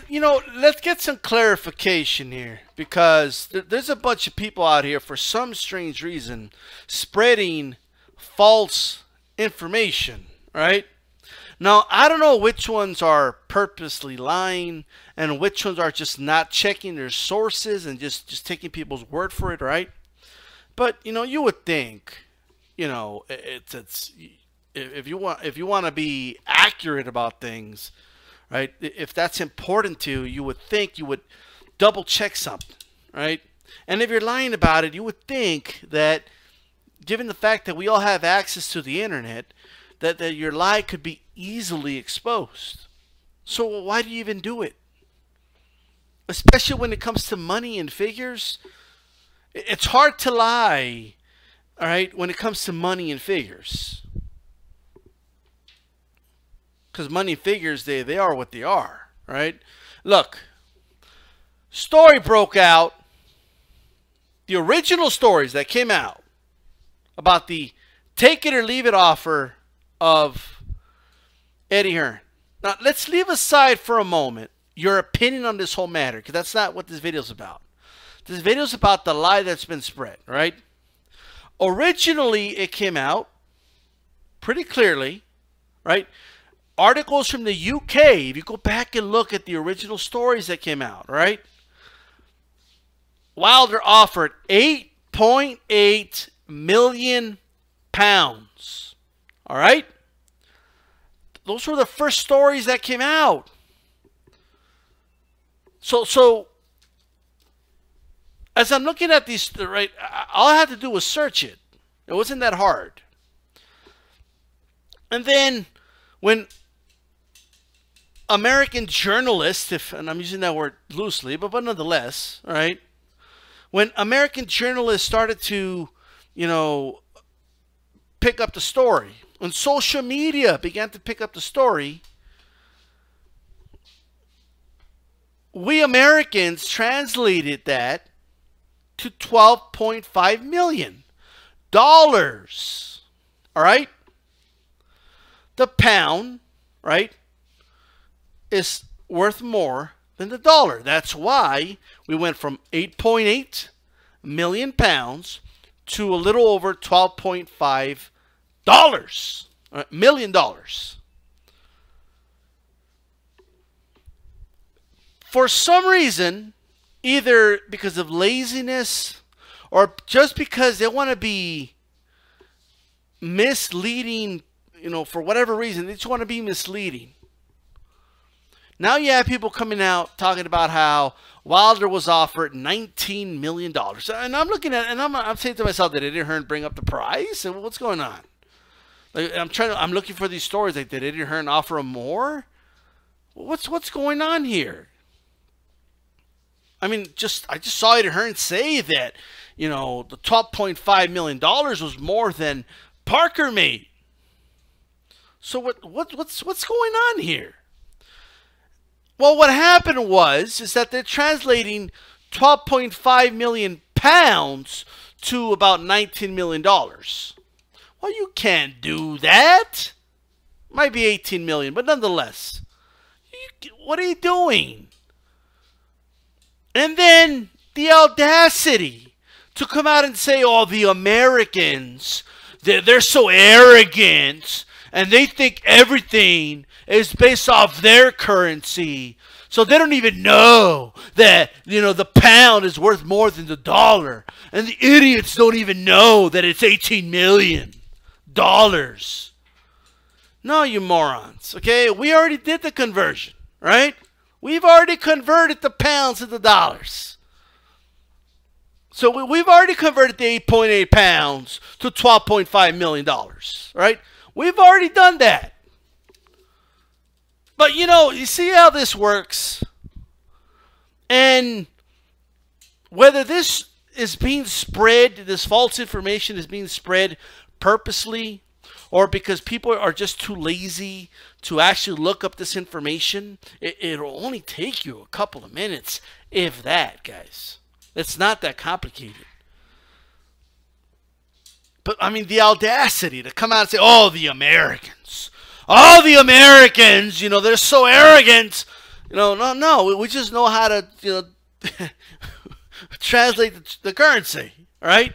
let's get some clarification here, because there's a bunch of people out here for some strange reason spreading false information, right? Now, I don't know which ones are purposely lying and which ones are just not checking their sources and just taking people's word for it, right? But, you would think, it's if you want to be accurate about things, right? If that's important to you, you would think you would double check something, right? And if you're lying about it, you would think that, given the fact that we all have access to the internet, that your lie could be easily exposed. So why do you even do it? Especially when it comes to money and figures. It's hard to lie, all right, when it comes to money and figures. Because money and figures, they are what they are, right? Look, story broke out. The original stories that came out about the take it or leave it offer of Eddie Hearn. Now, let's leave aside for a moment your opinion on this whole matter, because that's not what this video is about. This video is about the lie that's been spread, right? Originally, it came out pretty clearly, right? Articles from the UK, if you go back and look at the original stories that came out, right? Wilder offered £8.8 million. All right? Those were the first stories that came out. So as I'm looking at these, right, all I had to do was search it. It wasn't that hard. And then when American journalists, and I'm using that word loosely, but nonetheless, right? When American journalists started to, pick up the story, when social media began to pick up the story, we Americans translated that to $12.5 million. All right? The pound, right, is worth more than the dollar. That's why we went from 8.8 million pounds to a little over $12.5 million. For some reason, either because of laziness or just because they want to be misleading, for whatever reason, they just want to be misleading. Now you have people coming out talking about how Wilder was offered $19 million. And I'm looking at it, and I'm saying to myself, did Eddie Hearn bring up the price? And what's going on? Like, I'm looking for these stories. Like, did Eddie Hearn offer him more? What's going on here? I mean, I just saw Eddie Hearn say that, the $12.5 million was more than Parker made. So what's going on here? Well, what happened is that they're translating 12.5 million pounds to about $19 million. Well, you can't do that. Might be 18 million, but nonetheless, what are you doing? And then the audacity to come out and say, oh, the Americans, they're so arrogant and they think everything is based off their currency. So they don't even know that, the pound is worth more than the dollar. And the idiots don't even know that it's $18 million. No, you morons. Okay, we already did the conversion, right? We've already converted the pounds into dollars. So we've already converted the 8.8 pounds to $12.5 million, right? We've already done that. But, you see how this works? And whether this is being spread, this false information is being spread purposely, or because people are just too lazy to actually look up this information, it'll only take you a couple of minutes, if that, guys. It's not that complicated. But, I mean, the audacity to come out and say, oh, the Americans. All the Americans, they're so arrogant. No. We just know how to, translate the currency. All right.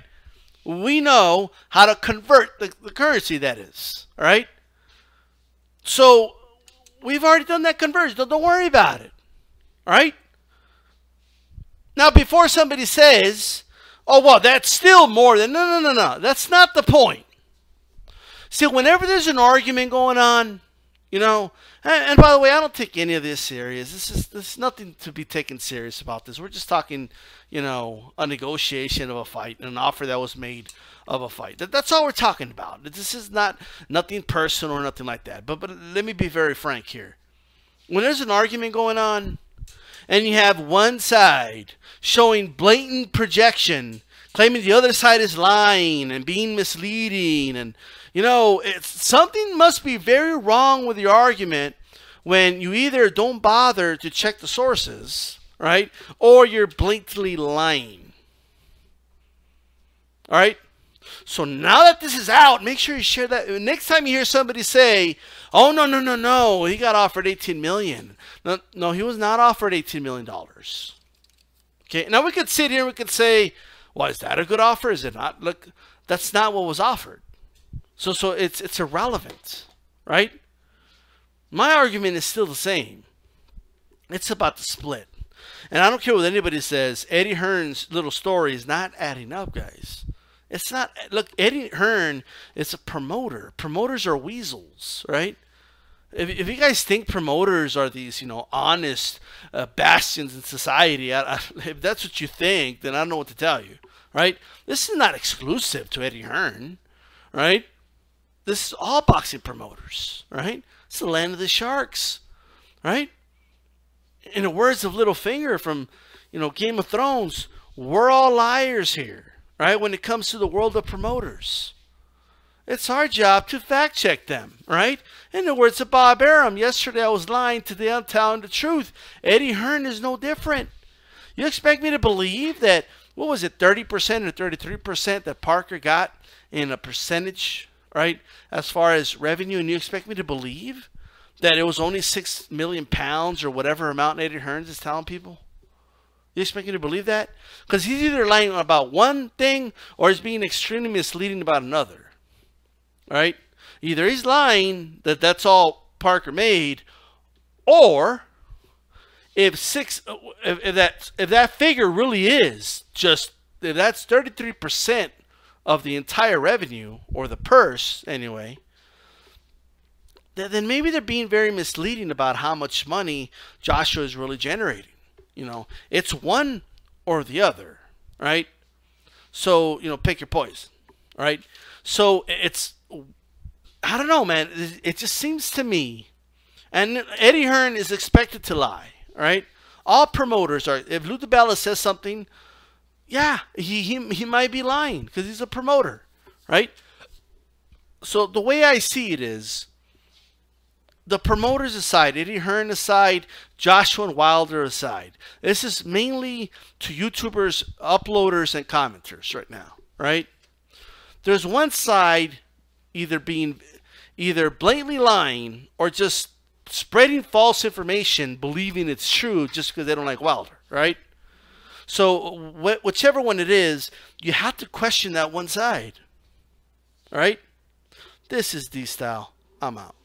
We know how to convert the currency, that is. All right. So we've already done that conversion. Don't worry about it. All right. Now, before somebody says, oh, well, that's still more than, no. That's not the point. See, whenever there's an argument going on, and by the way, I don't take any of this serious. There's nothing to be taken serious about this. We're just talking, a negotiation of a fight, an offer that was made of a fight. That's all we're talking about. This is nothing personal or nothing like that. But let me be very frank here. When there's an argument going on, and you have one side showing blatant projection, claiming the other side is lying and being misleading, and something must be very wrong with your argument when you either don't bother to check the sources, right, or you're blatantly lying. All right. So now that this is out, make sure you share that. Next time you hear somebody say, oh, no, he got offered $18 million. No, he was not offered $18 million. Okay, now we could sit here and we could say, well, is that a good offer? Is it not? Look, that's not what was offered. So it's irrelevant, right? My argument is still the same. It's about the split. And I don't care what anybody says, Eddie Hearn's little story is not adding up, guys. It's not. Look, Eddie Hearn is a promoter. Promoters are weasels, right? If you guys think promoters are these, honest bastions in society, if that's what you think, then I don't know what to tell you, right? This is not exclusive to Eddie Hearn, right? This is all boxing promoters, right? It's the land of the sharks, right? In the words of Littlefinger from, Game of Thrones, we're all liars here. Right, when it comes to the world of promoters, it's our job to fact check them. Right, in the words of Bob Arum, yesterday I was lying, today I'm telling the truth. Eddie Hearn is no different. You expect me to believe that, what was it, 30% or 33% that Parker got in a percentage, right, as far as revenue, and you expect me to believe that it was only 6 million pounds or whatever amount Eddie Hearn is telling people? You expect me to believe that? Because he's either lying about one thing or he's being extremely misleading about another. All right? Either he's lying that that's all Parker made, or if that figure really is just, if that's 33% of the entire revenue, or the purse anyway, then maybe they're being very misleading about how much money Joshua is really generating. It's one or the other, right? So, pick your poison, right? So I don't know, man. It just seems to me, and Eddie Hearn is expected to lie, right? All promoters are. If Lou DiBella says something, yeah, he might be lying because he's a promoter, right? So the way I see it is, the promoters aside, Eddie Hearn aside, Joshua and Wilder aside, this is mainly to YouTubers, uploaders, and commenters right now, right? There's one side either blatantly lying or just spreading false information, believing it's true just because they don't like Wilder, right? So whichever one it is, you have to question that one side, all right? This is DStyle. I'm out.